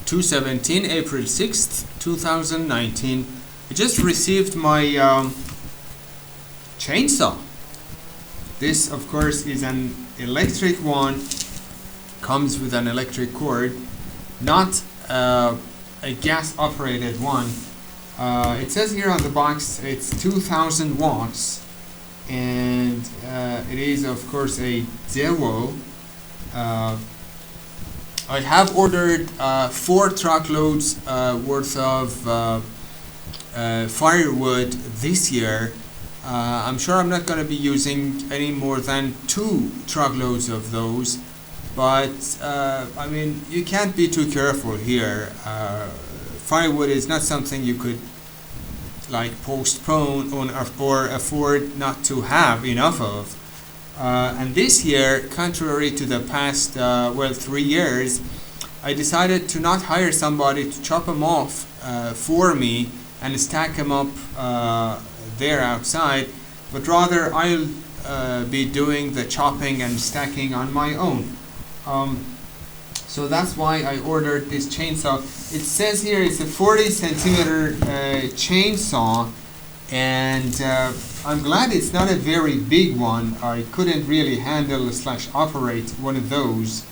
217 April 6th 2019. I just received my chainsaw. This of course is an electric one, comes with an electric cord, not a gas operated one. It says here on the box it's 2000 watts, and it is of course a Dewo. I have ordered 4 truckloads worth of firewood this year. I'm sure I'm not going to be using any more than 2 truckloads of those, but I mean, you can't be too careful here. Firewood is not something you could like postpone or afford not to have enough of. And this year, contrary to the past 3 years, I decided to not hire somebody to chop them off for me and stack them up there outside, but rather I'll be doing the chopping and stacking on my own. So that's why I ordered this chainsaw. It says here it's a 40 centimeter chainsaw, and I'm glad it's not a very big one. I couldn't really handle / operate one of those.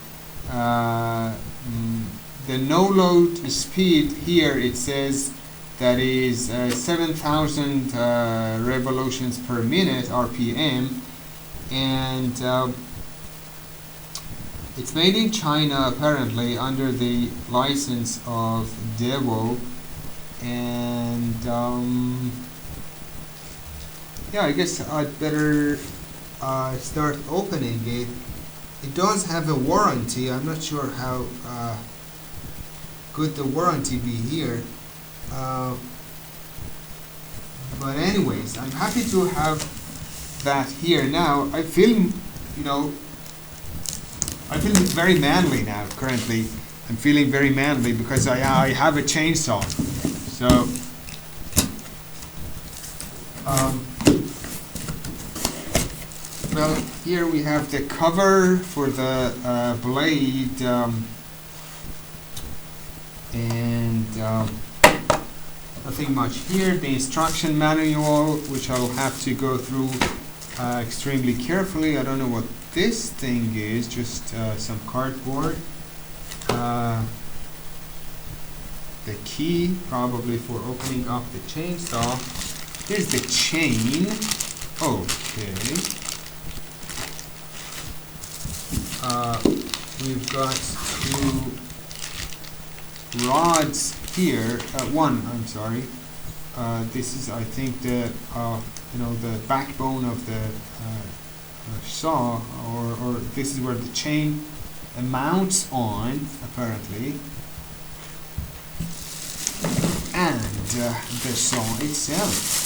The no load speed here, it says that is 7,000 revolutions per minute, RPM, and it's made in China apparently under the license of Dewo, and yeah, I guess I'd better start opening it. It does have a warranty. I'm not sure how good the warranty be here. But anyways, I'm happy to have that here now. I feel, I feel very manly now. Currently, I'm feeling very manly because I have a chainsaw. So, well, here we have the cover for the blade, and nothing much here. The instruction manual, which I'll have to go through extremely carefully. I don't know what this thing is, just some cardboard. The key, probably for opening up the chainsaw. Here's the chain. Okay. We've got 2 rods here. I'm sorry. This is, I think, the the backbone of the saw, or this is where the chain mounts on, apparently, and the saw itself.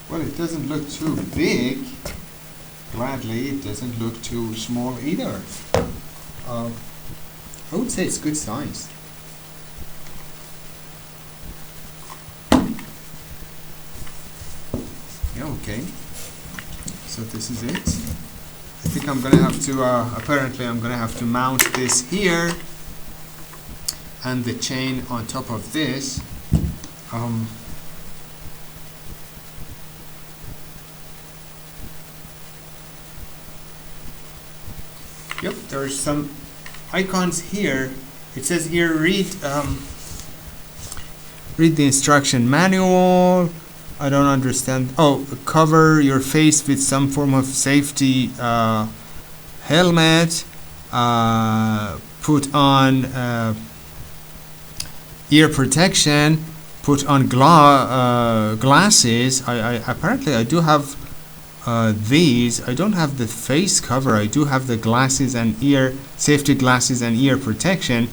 Well, it doesn't look too big. Gladly, it doesn't look too small either. I would say it's good size. Yeah, okay. So this is it. I think I'm gonna have to, apparently I'm gonna have to mount this here and the chain on top of this. Yep, there's some icons here. It says here, read the instruction manual. I don't understand. Oh, cover your face with some form of safety helmet. Put on ear protection. Put on glasses. Apparently I do have these. I don't have the face cover. I do have the glasses and ear safety glasses and ear protection.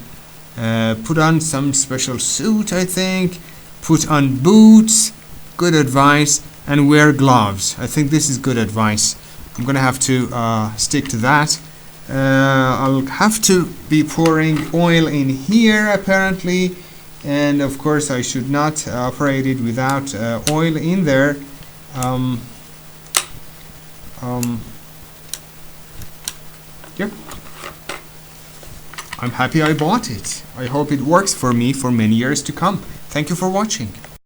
Put on some special suit, I think. Put on boots. Good advice. And wear gloves. I think this is good advice. I'm gonna have to stick to that. I'll have to be pouring oil in here apparently, and of course I should not operate it without oil in there. Yeah. I'm happy I bought it. I hope it works for me for many years to come. Thank you for watching.